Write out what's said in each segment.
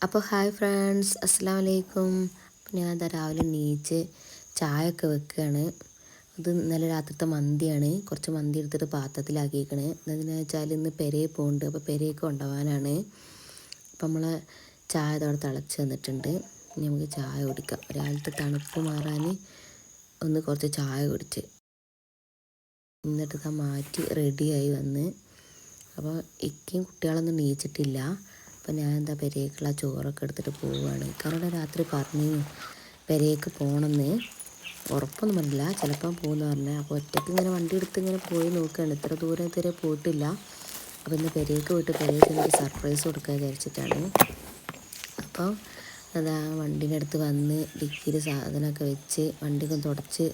അപ്പോൾ hi friends, അസ്സലാമു അലൈക്കും. അപ്പോൾ ഞാൻ എന്താ രാവിലെ എണീച്ച് ചായ ഒക്കെ വെക്കുകയാണ്. ഇത് ഇന്നലെ രാത്രിത്തെ മന്തിയാണ്. കുറച്ച് മന്തി എടുത്തിട്ട് പാത്രത്തിലാക്കിയേക്കണ്. എന്താണെന്ന് വെച്ചാൽ ഇന്ന് പെരയിൽ പോകുന്നുണ്ട്, അപ്പോൾ പെരയ്ക്ക് കൊണ്ടുപോകാനാണ്. അപ്പം നമ്മൾ ചായ ഇതോടെ തിളച്ച് വന്നിട്ടുണ്ട്. ഇനി നമുക്ക് ചായ കുടിക്കാം. രാവിലത്തെ തണുപ്പ് മാറാൻ ഒന്ന് കുറച്ച് ചായ കുടിച്ച് എന്നിട്ട് ഇതാ മാറ്റി റെഡിയായി വന്ന്. അപ്പോൾ ഇക്കയും കുട്ടികളൊന്നും എണീച്ചിട്ടില്ല. അപ്പോൾ ഞാൻ എന്താ പെരേക്കുള്ള ചോറൊക്കെ എടുത്തിട്ട് പോവുകയാണ്. ഇക്കാരോടെ രാത്രി പറഞ്ഞു പെരേക്ക് പോകണമെന്ന്. ഉറപ്പൊന്നും പറഞ്ഞില്ല, ചിലപ്പം പോകുമെന്ന് പറഞ്ഞത്. അപ്പോൾ ഒറ്റയ്ക്ക് ഇങ്ങനെ വണ്ടി എടുത്ത് ഇങ്ങനെ പോയി നോക്കുകയാണ്. ഇത്ര ദൂരം ഇതുവരെ പോയിട്ടില്ല. അപ്പോൾ ഇന്ന് പെരേക്ക് പോയിട്ട് പെരേക്ക് എനിക്ക് സർപ്രൈസ് കൊടുക്കാൻ വിചാരിച്ചിട്ടാണ്. അപ്പോൾ അതാ വണ്ടീൻ്റെ അടുത്ത് വന്ന് ഡിക്കിയിൽ സാധനമൊക്കെ വെച്ച് വണ്ടിയൊക്കെ തുടച്ച്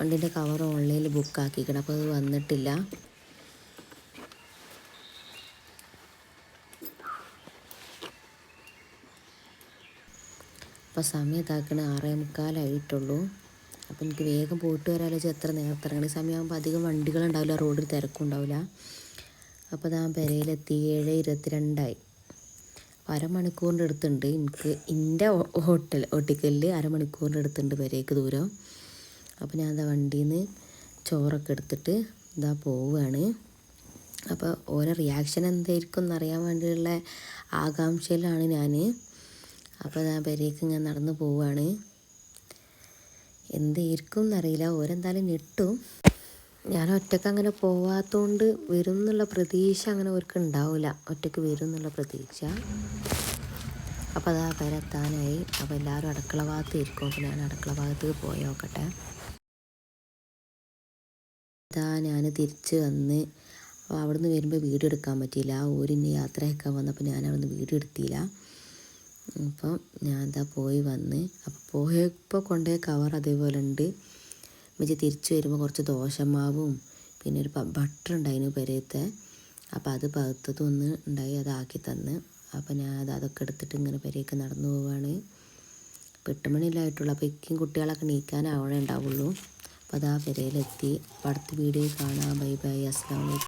വണ്ടീൻ്റെ കവർ ഓൺലൈനിൽ ബുക്കാക്കിക്കണം. അപ്പോൾ അത് വന്നിട്ടില്ല. അപ്പോൾ സമയം ഇതാക്കണ 6:45 അപ്പോൾ എനിക്ക് വേഗം പോയിട്ട് വരാമല്ലോ വെച്ചാൽ എത്ര നേരത്തെ ഇറങ്ങണം. ഈ സമയമാകുമ്പോൾ അധികം വണ്ടികളുണ്ടാവില്ല, റോഡിൽ തിരക്കും ഉണ്ടാവില്ല. അപ്പോൾ ഞാൻ പെരയിലെത്തി 7:22. അപ്പോൾ അരമണിക്കൂറിൻ്റെ അടുത്തുണ്ട് എനിക്ക്. എൻ്റെ ഓട്ടിക്കലിൽ അരമണിക്കൂറിൻ്റെ അടുത്തുണ്ട് പെരയ്ക്ക് ദൂരം. അപ്പോൾ ഞാൻ എന്താ വണ്ടിയിൽ നിന്ന് ചോറൊക്കെ എടുത്തിട്ട് ഇതാ പോവുകയാണ്. അപ്പോൾ ഓരോ റിയാക്ഷൻ എന്തായിരിക്കും എന്നറിയാൻ വേണ്ടിയുള്ള ആകാംക്ഷയിലാണ് ഞാൻ. അപ്പോൾ ഞാൻ പെരേക്ക് ഇങ്ങനെ നടന്ന് പോവുകയാണ്. എന്തായിരിക്കും എന്നറിയില്ല, ഓരെന്തായാലും ഞെട്ടും. ഞാൻ ഒറ്റയ്ക്ക് അങ്ങനെ പോവാത്തതുകൊണ്ട് വരും എന്നുള്ള പ്രതീക്ഷ അങ്ങനെ അവർക്ക് ഉണ്ടാവില്ല. ഒറ്റയ്ക്ക് വരും എന്നുള്ള പ്രതീക്ഷ. അപ്പോൾ അതാ പെരെത്താനായി. അപ്പോൾ എല്ലാവരും അടുക്കള ഭാഗത്ത് ഇരിക്കും. അപ്പോൾ ഞാൻ അടുക്കള ഭാഗത്തേക്ക് പോയി നോക്കട്ടെ. ഇതാ ഞാൻ തിരിച്ച് വന്ന്. അപ്പോൾ അവിടുന്ന് വരുമ്പോൾ വീഡിയോ എടുക്കാൻ പറ്റിയില്ല. ഊരിന് യാത്രയൊക്കെ വന്നപ്പോൾ ഞാൻ അവിടുന്ന് വീഡിയോ എടുത്തില്ല. അപ്പം ഞാൻ എന്താ പോയി വന്ന്. അപ്പോൾ പോയപ്പോൾ കൊണ്ടുപോയ കവർ അതേപോലെ ഉണ്ട്. മിച്ചി തിരിച്ച് വരുമ്പോൾ കുറച്ച് ദോശമാവും പിന്നെ ഒരു ബട്ടർ ഉണ്ടായിരുന്നു പെരയത്തെ. അപ്പോൾ അത് പകുത്തതൊന്ന് ഉണ്ടായി, അതാക്കി തന്ന്. അപ്പോൾ ഞാൻ അതൊക്കെ എടുത്തിട്ട് ഇങ്ങനെ പെരയൊക്കെ നടന്നു പോവുകയാണ്. 8 മണിയിലായിട്ടുള്ളൂ. അപ്പോൾ ഇക്കും കുട്ടികളൊക്കെ എണീക്കാനാവണേ ഉണ്ടാവുള്ളൂ. അപ്പോൾ അതാ പെരയിലെത്തി. അപ്പോൾ അടുത്ത വീഡിയോ കാണാം. ബൈ ബൈ, അസ്സലാമു അലൈക്കും.